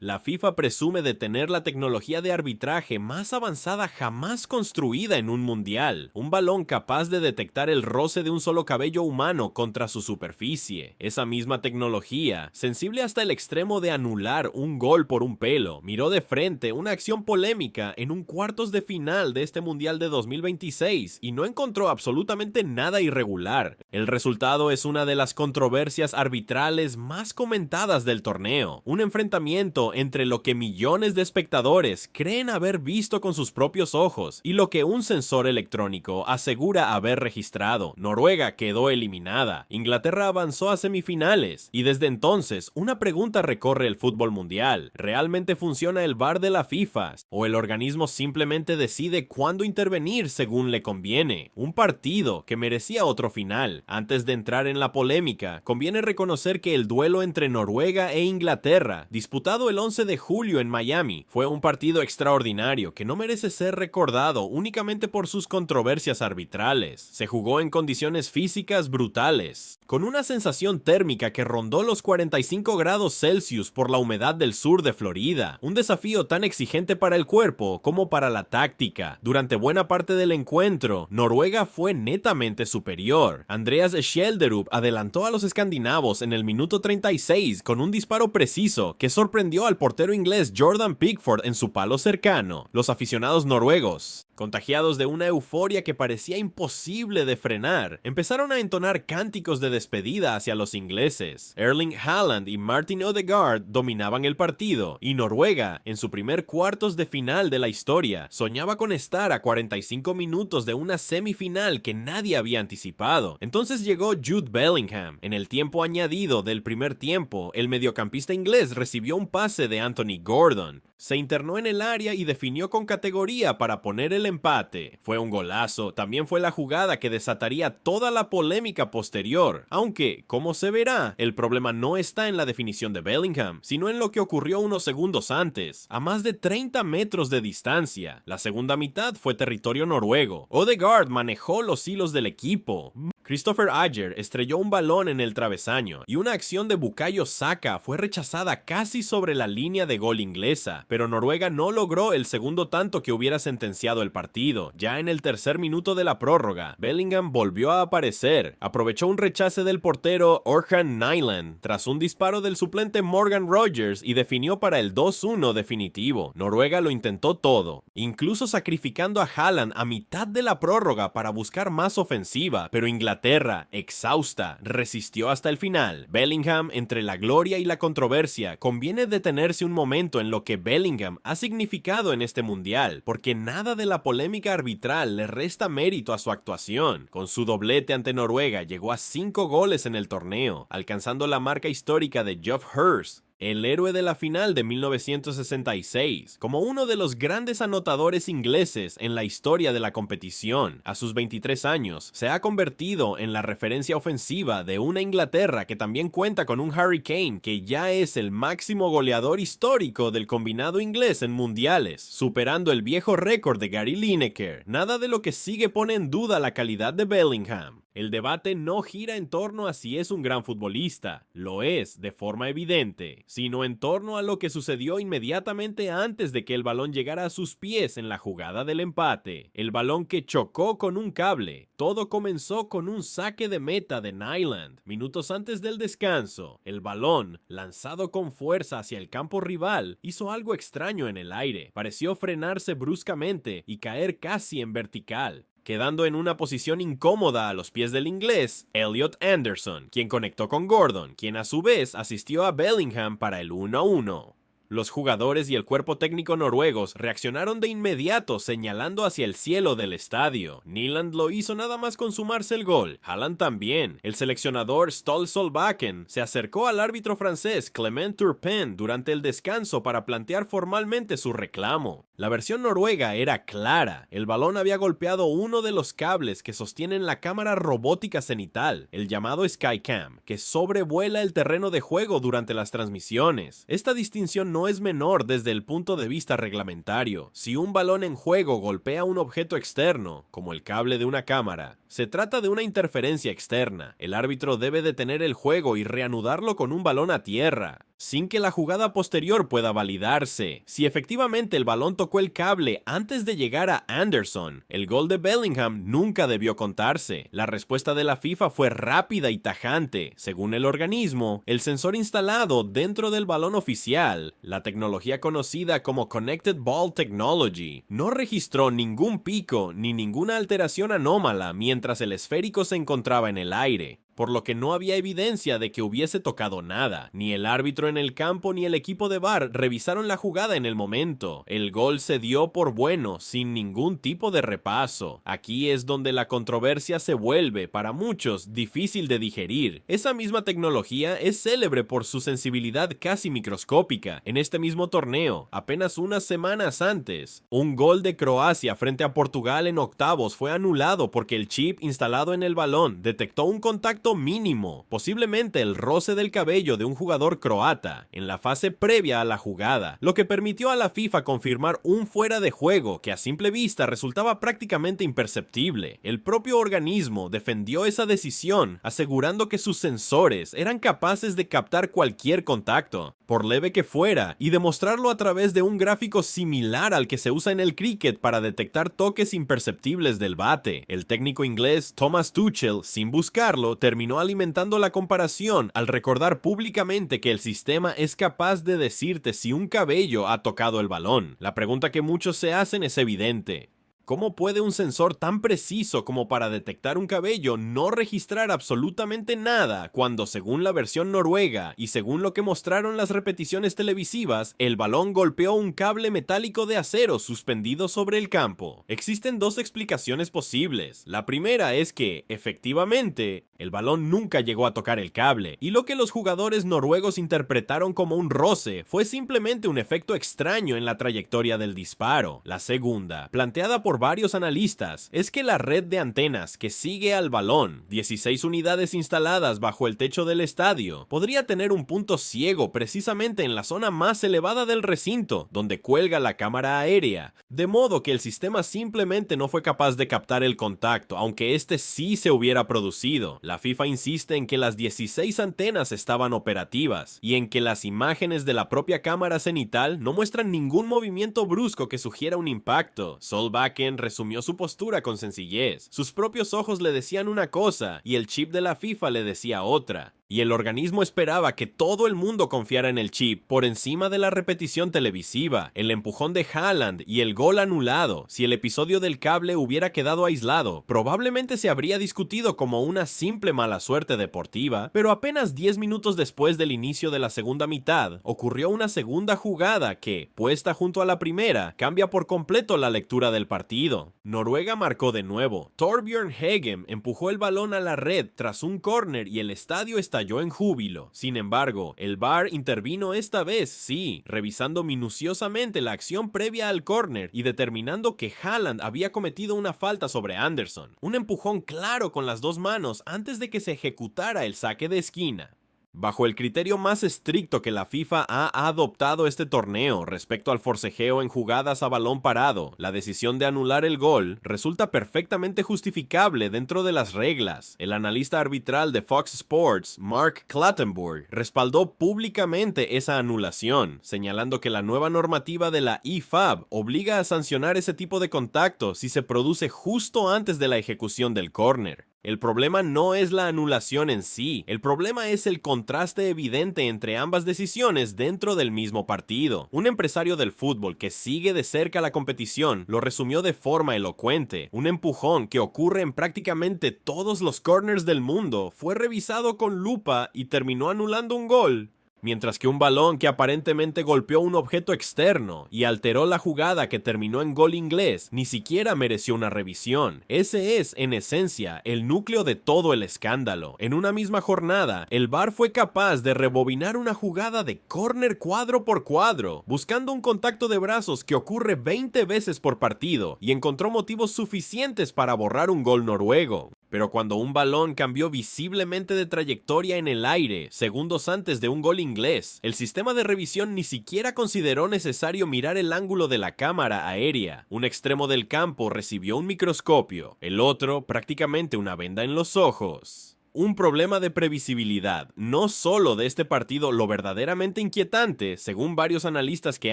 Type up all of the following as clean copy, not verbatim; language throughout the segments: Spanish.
La FIFA presume de tener la tecnología de arbitraje más avanzada jamás construida en un mundial, un balón capaz de detectar el roce de un solo cabello humano contra su superficie. Esa misma tecnología, sensible hasta el extremo de anular un gol por un pelo, miró de frente una acción polémica en un cuartos de final de este mundial de 2026 y no encontró absolutamente nada irregular. El resultado es una de las controversias arbitrales más comentadas del torneo, un enfrentamiento entre lo que millones de espectadores creen haber visto con sus propios ojos y lo que un sensor electrónico asegura haber registrado. Noruega quedó eliminada, Inglaterra avanzó a semifinales y desde entonces una pregunta recorre el fútbol mundial: ¿realmente funciona el VAR de la FIFA o el organismo simplemente decide cuándo intervenir según le conviene? Un partido que merecía otro final. Antes de entrar en la polémica, conviene reconocer que el duelo entre Noruega e Inglaterra, disputado el 11 de julio en Miami, fue un partido extraordinario que no merece ser recordado únicamente por sus controversias arbitrales. Se jugó en condiciones físicas brutales, con una sensación térmica que rondó los 45 grados Celsius por la humedad del sur de Florida, un desafío tan exigente para el cuerpo como para la táctica. Durante buena parte del encuentro, Noruega fue netamente superior. Andreas Schjelderup adelantó a los escandinavos en el minuto 36 con un disparo preciso que sorprendió al portero inglés Jordan Pickford en su palo cercano. Los aficionados noruegos, contagiados de una euforia que parecía imposible de frenar, empezaron a entonar cánticos de despedida hacia los ingleses. Erling Haaland y Martin Odegaard dominaban el partido, y Noruega, en su primer cuartos de final de la historia, soñaba con estar a 45 minutos de una semifinal que nadie había anticipado. Entonces llegó Jude Bellingham. En el tiempo añadido del primer tiempo, el mediocampista inglés recibió un pase de Anthony Gordon. Se internó en el área y definió con categoría para poner el empate. Fue un golazo, también fue la jugada que desataría toda la polémica posterior. Aunque, como se verá, el problema no está en la definición de Bellingham, sino en lo que ocurrió unos segundos antes, a más de 30 metros de distancia. La segunda mitad fue territorio noruego. Odegaard manejó los hilos del equipo. Christopher Ajer estrelló un balón en el travesaño y una acción de Bukayo Saka fue rechazada casi sobre la línea de gol inglesa, pero Noruega no logró el segundo tanto que hubiera sentenciado el partido. Ya en el tercer minuto de la prórroga, Bellingham volvió a aparecer, aprovechó un rechace del portero Orhan Nyland tras un disparo del suplente Morgan Rogers y definió para el 2-1 definitivo. Noruega lo intentó todo, incluso sacrificando a Haaland a mitad de la prórroga para buscar más ofensiva, pero Inglaterra, exhausta, resistió hasta el final. Bellingham, entre la gloria y la controversia, conviene detenerse un momento en lo que Bellingham ha significado en este mundial, porque nada de la polémica arbitral le resta mérito a su actuación. Con su doblete ante Noruega llegó a 5 goles en el torneo, alcanzando la marca histórica de Geoff Hurst, el héroe de la final de 1966, como uno de los grandes anotadores ingleses en la historia de la competición. A sus 23 años, se ha convertido en la referencia ofensiva de una Inglaterra que también cuenta con un Harry Kane, que ya es el máximo goleador histórico del combinado inglés en mundiales, superando el viejo récord de Gary Lineker. Nada de lo que sigue pone en duda la calidad de Bellingham. El debate no gira en torno a si es un gran futbolista, lo es de forma evidente, sino en torno a lo que sucedió inmediatamente antes de que el balón llegara a sus pies en la jugada del empate. El balón que chocó con un cable. Todo comenzó con un saque de meta de Nyland. Minutos antes del descanso, el balón, lanzado con fuerza hacia el campo rival, hizo algo extraño en el aire. Pareció frenarse bruscamente y caer casi en vertical, quedando en una posición incómoda a los pies del inglés Elliot Anderson, quien conectó con Gordon, quien a su vez asistió a Bellingham para el 1-1. Los jugadores y el cuerpo técnico noruegos reaccionaron de inmediato señalando hacia el cielo del estadio. Nyland lo hizo nada más consumarse el gol. Haaland también. El seleccionador Ståle Solbakken se acercó al árbitro francés Clement Turpin durante el descanso para plantear formalmente su reclamo. La versión noruega era clara. El balón había golpeado uno de los cables que sostienen la cámara robótica cenital, el llamado Skycam, que sobrevuela el terreno de juego durante las transmisiones. Esta distinción no es menor desde el punto de vista reglamentario. Si un balón en juego golpea un objeto externo, como el cable de una cámara, Se trata de una interferencia externa. El árbitro debe detener el juego y reanudarlo con un balón a tierra, sin que la jugada posterior pueda validarse. Si efectivamente el balón tocó el cable antes de llegar a Anderson, el gol de Bellingham nunca debió contarse. La respuesta de la FIFA fue rápida y tajante. Según el organismo, el sensor instalado dentro del balón oficial, la tecnología conocida como Connected Ball Technology, no registró ningún pico ni ninguna alteración anómala mientras el esférico se encontraba en el aire, por lo que no había evidencia de que hubiese tocado nada. Ni el árbitro en el campo ni el equipo de VAR revisaron la jugada en el momento. El gol se dio por bueno, sin ningún tipo de repaso. Aquí es donde la controversia se vuelve, para muchos, difícil de digerir. Esa misma tecnología es célebre por su sensibilidad casi microscópica. En este mismo torneo, apenas unas semanas antes, un gol de Croacia frente a Portugal en octavos fue anulado porque el chip instalado en el balón detectó un contacto mínimo, posiblemente el roce del cabello de un jugador croata, en la fase previa a la jugada, lo que permitió a la FIFA confirmar un fuera de juego que a simple vista resultaba prácticamente imperceptible. El propio organismo defendió esa decisión, asegurando que sus sensores eran capaces de captar cualquier contacto, por leve que fuera, y demostrarlo a través de un gráfico similar al que se usa en el cricket para detectar toques imperceptibles del bate. El técnico inglés Thomas Tuchel, sin buscarlo, terminó alimentando la comparación al recordar públicamente que el sistema es capaz de decirte si un cabello ha tocado el balón. La pregunta que muchos se hacen es evidente: ¿cómo puede un sensor tan preciso como para detectar un cabello no registrar absolutamente nada cuando, según la versión noruega y según lo que mostraron las repeticiones televisivas, el balón golpeó un cable metálico de acero suspendido sobre el campo? Existen dos explicaciones posibles. La primera es que, efectivamente, el balón nunca llegó a tocar el cable, y lo que los jugadores noruegos interpretaron como un roce fue simplemente un efecto extraño en la trayectoria del disparo. La segunda, planteada por varios analistas, es que la red de antenas que sigue al balón, 16 unidades instaladas bajo el techo del estadio, podría tener un punto ciego precisamente en la zona más elevada del recinto, donde cuelga la cámara aérea, de modo que el sistema simplemente no fue capaz de captar el contacto, aunque este sí se hubiera producido. La FIFA insiste en que las 16 antenas estaban operativas, y en que las imágenes de la propia cámara cenital no muestran ningún movimiento brusco que sugiera un impacto. Solbakken resumió su postura con sencillez. Sus propios ojos le decían una cosa y el chip de la FIFA le decía otra. Y el organismo esperaba que todo el mundo confiara en el chip por encima de la repetición televisiva, el empujón de Haaland y el gol anulado. Si el episodio del cable hubiera quedado aislado, probablemente se habría discutido como una simple mala suerte deportiva, pero apenas 10 minutos después del inicio de la segunda mitad, ocurrió una segunda jugada que, puesta junto a la primera, cambia por completo la lectura del partido. Noruega marcó de nuevo. Torbjørn Hegem empujó el balón a la red tras un córner y el estadio estalló en júbilo. Sin embargo, el VAR intervino esta vez, sí, revisando minuciosamente la acción previa al córner y determinando que Haaland había cometido una falta sobre Anderson. Un empujón claro con las dos manos antes de que se ejecutara el saque de esquina. Bajo el criterio más estricto que la FIFA ha adoptado este torneo respecto al forcejeo en jugadas a balón parado, la decisión de anular el gol resulta perfectamente justificable dentro de las reglas. El analista arbitral de Fox Sports, Mark Clattenburg, respaldó públicamente esa anulación, señalando que la nueva normativa de la IFAB obliga a sancionar ese tipo de contacto si se produce justo antes de la ejecución del córner. El problema no es la anulación en sí, el problema es el contraste evidente entre ambas decisiones dentro del mismo partido. Un empresario del fútbol que sigue de cerca la competición lo resumió de forma elocuente: un empujón que ocurre en prácticamente todos los corners del mundo fue revisado con lupa y terminó anulando un gol, mientras que un balón que aparentemente golpeó un objeto externo y alteró la jugada que terminó en gol inglés ni siquiera mereció una revisión. Ese es, en esencia, el núcleo de todo el escándalo. En una misma jornada, el VAR fue capaz de rebobinar una jugada de córner cuadro por cuadro, buscando un contacto de brazos que ocurre 20 veces por partido, y encontró motivos suficientes para borrar un gol noruego. Pero cuando un balón cambió visiblemente de trayectoria en el aire, segundos antes de un gol inglés, el sistema de revisión ni siquiera consideró necesario mirar el ángulo de la cámara aérea. Un extremo del campo recibió un microscopio, el otro prácticamente una venda en los ojos. Un problema de previsibilidad, no solo de este partido. Lo verdaderamente inquietante, según varios analistas que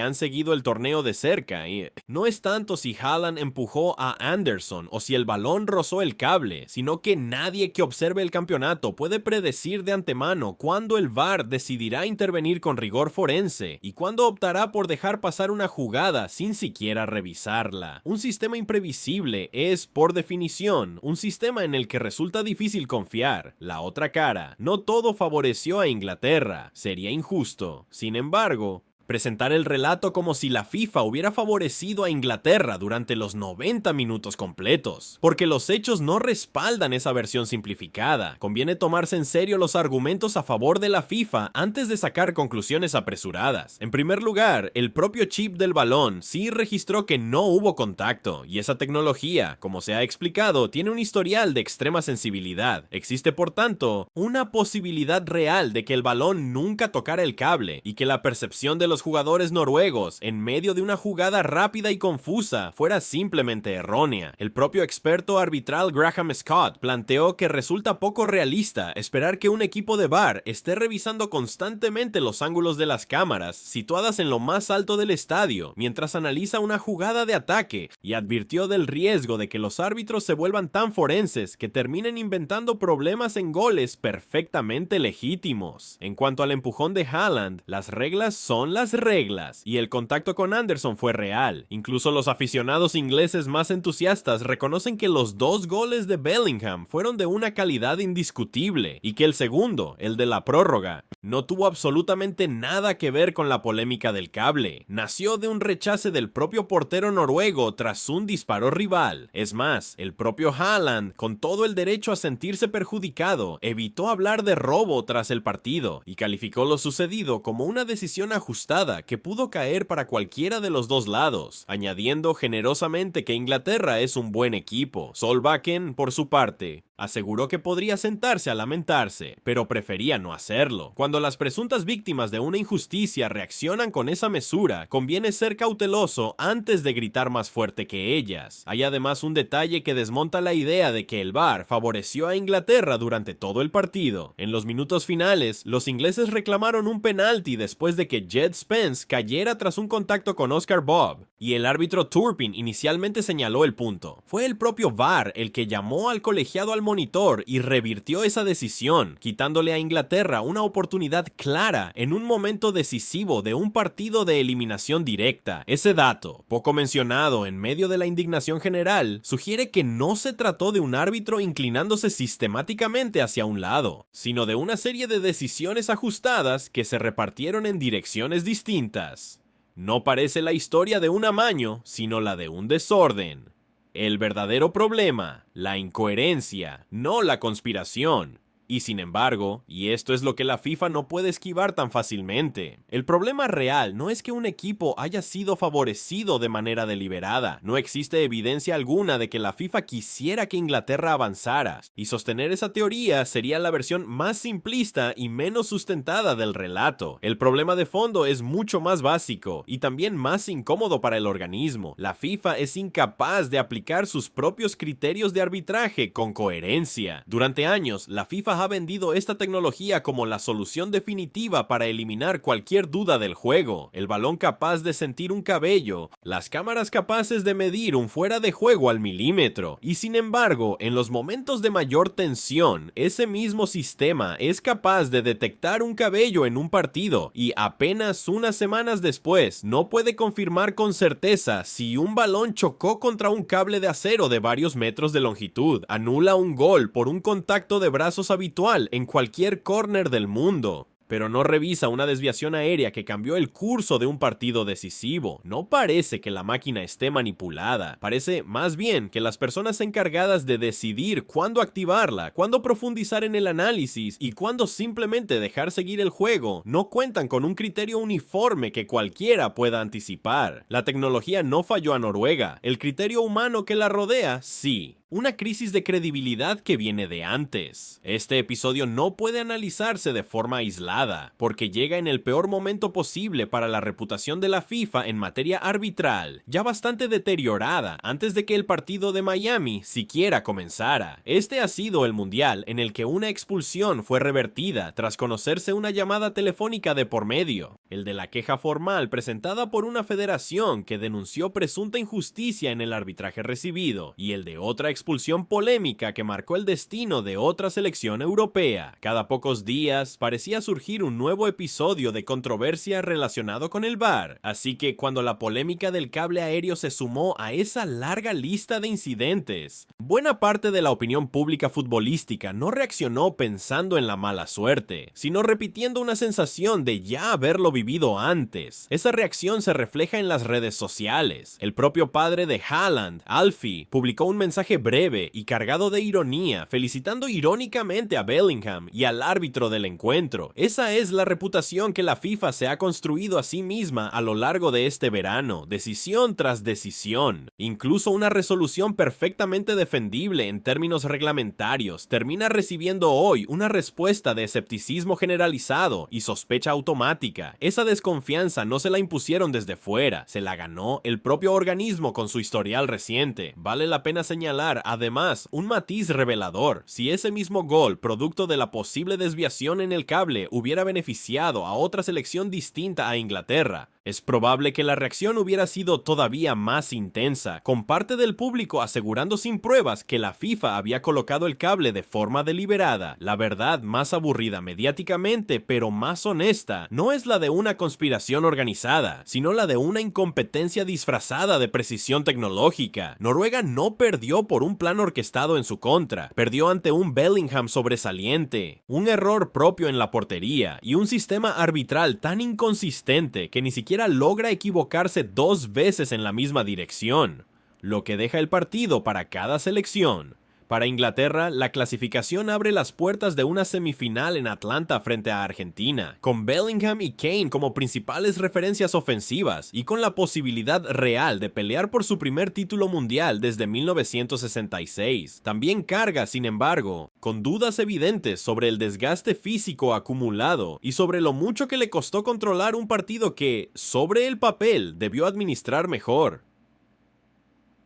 han seguido el torneo de cerca, no es tanto si Haaland empujó a Anderson o si el balón rozó el cable, sino que nadie que observe el campeonato puede predecir de antemano cuándo el VAR decidirá intervenir con rigor forense y cuándo optará por dejar pasar una jugada sin siquiera revisarla. Un sistema imprevisible es, por definición, un sistema en el que resulta difícil confiar. La otra cara, no todo favoreció a Inglaterra, sería injusto. Sin embargo, presentar el relato como si la FIFA hubiera favorecido a Inglaterra durante los 90 minutos completos, porque los hechos no respaldan esa versión simplificada. Conviene tomarse en serio los argumentos a favor de la FIFA antes de sacar conclusiones apresuradas. En primer lugar, el propio chip del balón sí registró que no hubo contacto, y esa tecnología, como se ha explicado, tiene un historial de extrema sensibilidad. Existe, por tanto, una posibilidad real de que el balón nunca tocara el cable, y que la percepción de los jugadores noruegos, en medio de una jugada rápida y confusa, fuera simplemente errónea. El propio experto arbitral Graham Scott planteó que resulta poco realista esperar que un equipo de VAR esté revisando constantemente los ángulos de las cámaras situadas en lo más alto del estadio mientras analiza una jugada de ataque, y advirtió del riesgo de que los árbitros se vuelvan tan forenses que terminen inventando problemas en goles perfectamente legítimos. En cuanto al empujón de Haaland, las reglas son las reglas, y el contacto con Anderson fue real. Incluso los aficionados ingleses más entusiastas reconocen que los dos goles de Bellingham fueron de una calidad indiscutible, y que el segundo, el de la prórroga, no tuvo absolutamente nada que ver con la polémica del cable. Nació de un rechace del propio portero noruego tras un disparo rival. Es más, el propio Haaland, con todo el derecho a sentirse perjudicado, evitó hablar de robo tras el partido, y calificó lo sucedido como una decisión ajustada que pudo caer para cualquiera de los dos lados, añadiendo generosamente que Inglaterra es un buen equipo. Solbakken, por su parte, aseguró que podría sentarse a lamentarse, pero prefería no hacerlo. Cuando las presuntas víctimas de una injusticia reaccionan con esa mesura, conviene ser cauteloso antes de gritar más fuerte que ellas. Hay además un detalle que desmonta la idea de que el VAR favoreció a Inglaterra durante todo el partido. En los minutos finales, los ingleses reclamaron un penalti después de que Jed Spence cayera tras un contacto con Oscar Bob, y el árbitro Turpin inicialmente señaló el punto. Fue el propio VAR el que llamó al colegiado al monitor y revirtió esa decisión, quitándole a Inglaterra una oportunidad clara en un momento decisivo de un partido de eliminación directa. Ese dato, poco mencionado en medio de la indignación general, sugiere que no se trató de un árbitro inclinándose sistemáticamente hacia un lado, sino de una serie de decisiones ajustadas que se repartieron en direcciones distintas. No parece la historia de un amaño, sino la de un desorden. El verdadero problema, la incoherencia, no la conspiración. Y sin embargo, y esto es lo que la FIFA no puede esquivar tan fácilmente, el problema real no es que un equipo haya sido favorecido de manera deliberada. No existe evidencia alguna de que la FIFA quisiera que Inglaterra avanzara, y sostener esa teoría sería la versión más simplista y menos sustentada del relato. El problema de fondo es mucho más básico, y también más incómodo para el organismo. La FIFA es incapaz de aplicar sus propios criterios de arbitraje con coherencia. Durante años, la FIFA ha vendido esta tecnología como la solución definitiva para eliminar cualquier duda del juego. El balón capaz de sentir un cabello, las cámaras capaces de medir un fuera de juego al milímetro. Y sin embargo, en los momentos de mayor tensión, ese mismo sistema es capaz de detectar un cabello en un partido, y apenas unas semanas después no puede confirmar con certeza si un balón chocó contra un cable de acero de varios metros de longitud. Anula un gol por un contacto de brazos habitual en cualquier córner del mundo, pero no revisa una desviación aérea que cambió el curso de un partido decisivo. No parece que la máquina esté manipulada, parece más bien que las personas encargadas de decidir cuándo activarla, cuándo profundizar en el análisis y cuándo simplemente dejar seguir el juego, no cuentan con un criterio uniforme que cualquiera pueda anticipar. La tecnología no falló a Noruega, el criterio humano que la rodea, sí. Una crisis de credibilidad que viene de antes. Este episodio no puede analizarse de forma aislada, porque llega en el peor momento posible para la reputación de la FIFA en materia arbitral, ya bastante deteriorada antes de que el partido de Miami siquiera comenzara. Este ha sido el mundial en el que una expulsión fue revertida tras conocerse una llamada telefónica de por medio, el de la queja formal presentada por una federación que denunció presunta injusticia en el arbitraje recibido, y el de otra expulsión polémica que marcó el destino de otra selección europea. Cada pocos días parecía surgir un nuevo episodio de controversia relacionado con el VAR, así que cuando la polémica del cable aéreo se sumó a esa larga lista de incidentes, buena parte de la opinión pública futbolística no reaccionó pensando en la mala suerte, sino repitiendo una sensación de ya haberlo vivido antes. Esa reacción se refleja en las redes sociales. El propio padre de Haaland, Alfie, publicó un mensaje breve y cargado de ironía, felicitando irónicamente a Bellingham y al árbitro del encuentro. Esa es la reputación que la FIFA se ha construido a sí misma a lo largo de este verano, decisión tras decisión. Incluso una resolución perfectamente defendible en términos reglamentarios termina recibiendo hoy una respuesta de escepticismo generalizado y sospecha automática. Esa desconfianza no se la impusieron desde fuera, se la ganó el propio organismo con su historial reciente. Vale la pena señalar, además, un matiz revelador. Si ese mismo gol, producto de la posible desviación en el cable, hubiera beneficiado a otra selección distinta a Inglaterra, es probable que la reacción hubiera sido todavía más intensa, con parte del público asegurando sin pruebas que la FIFA había colocado el cable de forma deliberada. La verdad más aburrida mediáticamente, pero más honesta, no es la de una conspiración organizada, sino la de una incompetencia disfrazada de precisión tecnológica. Noruega no perdió por un plan orquestado en su contra, perdió ante un Bellingham sobresaliente, un error propio en la portería y un sistema arbitral tan inconsistente que ni siquiera logra equivocarse dos veces en la misma dirección, lo que deja el partido para cada selección. Para Inglaterra, la clasificación abre las puertas de una semifinal en Atlanta frente a Argentina, con Bellingham y Kane como principales referencias ofensivas y con la posibilidad real de pelear por su primer título mundial desde 1966. También carga, sin embargo, con dudas evidentes sobre el desgaste físico acumulado y sobre lo mucho que le costó controlar un partido que, sobre el papel, debió administrar mejor.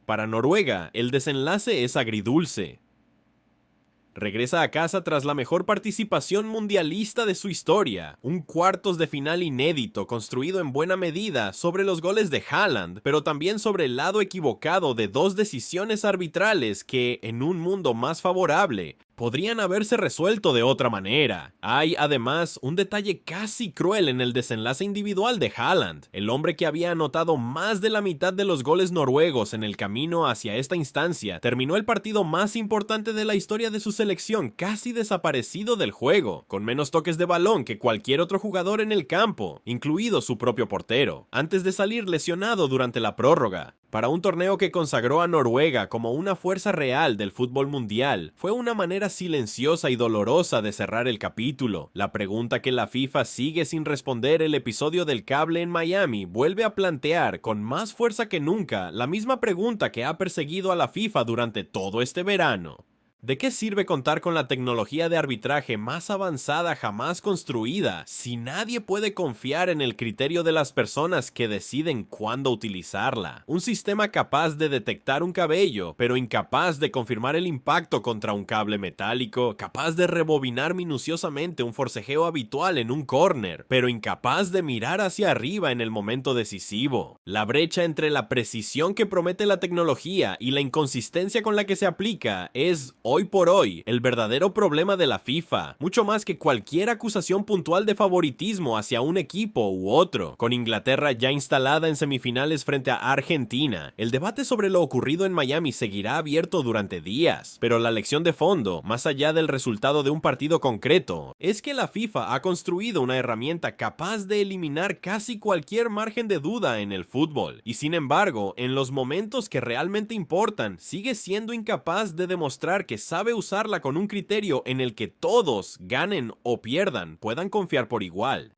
Para Noruega, el desenlace es agridulce. Regresa a casa tras la mejor participación mundialista de su historia, un cuartos de final inédito construido en buena medida sobre los goles de Haaland, pero también sobre el lado equivocado de dos decisiones arbitrales que, en un mundo más favorable, podrían haberse resuelto de otra manera. Hay, además, un detalle casi cruel en el desenlace individual de Haaland. El hombre que había anotado más de la mitad de los goles noruegos en el camino hacia esta instancia, terminó el partido más importante de la historia de su selección casi desaparecido del juego, con menos toques de balón que cualquier otro jugador en el campo, incluido su propio portero, antes de salir lesionado durante la prórroga. Para un torneo que consagró a Noruega como una fuerza real del fútbol mundial, fue una manera silenciosa y dolorosa de cerrar el capítulo. La pregunta que la FIFA sigue sin responder el episodio del cable en Miami vuelve a plantear con más fuerza que nunca la misma pregunta que ha perseguido a la FIFA durante todo este verano. ¿De qué sirve contar con la tecnología de arbitraje más avanzada jamás construida si nadie puede confiar en el criterio de las personas que deciden cuándo utilizarla? Un sistema capaz de detectar un cabello, pero incapaz de confirmar el impacto contra un cable metálico, capaz de rebobinar minuciosamente un forcejeo habitual en un córner, pero incapaz de mirar hacia arriba en el momento decisivo. La brecha entre la precisión que promete la tecnología y la inconsistencia con la que se aplica es, hoy por hoy, el verdadero problema de la FIFA, mucho más que cualquier acusación puntual de favoritismo hacia un equipo u otro. Con Inglaterra ya instalada en semifinales frente a Argentina, el debate sobre lo ocurrido en Miami seguirá abierto durante días, pero la lección de fondo, más allá del resultado de un partido concreto, es que la FIFA ha construido una herramienta capaz de eliminar casi cualquier margen de duda en el fútbol, y sin embargo, en los momentos que realmente importan, sigue siendo incapaz de demostrar que sabe usarla con un criterio en el que todos, ganen o pierdan, puedan confiar por igual.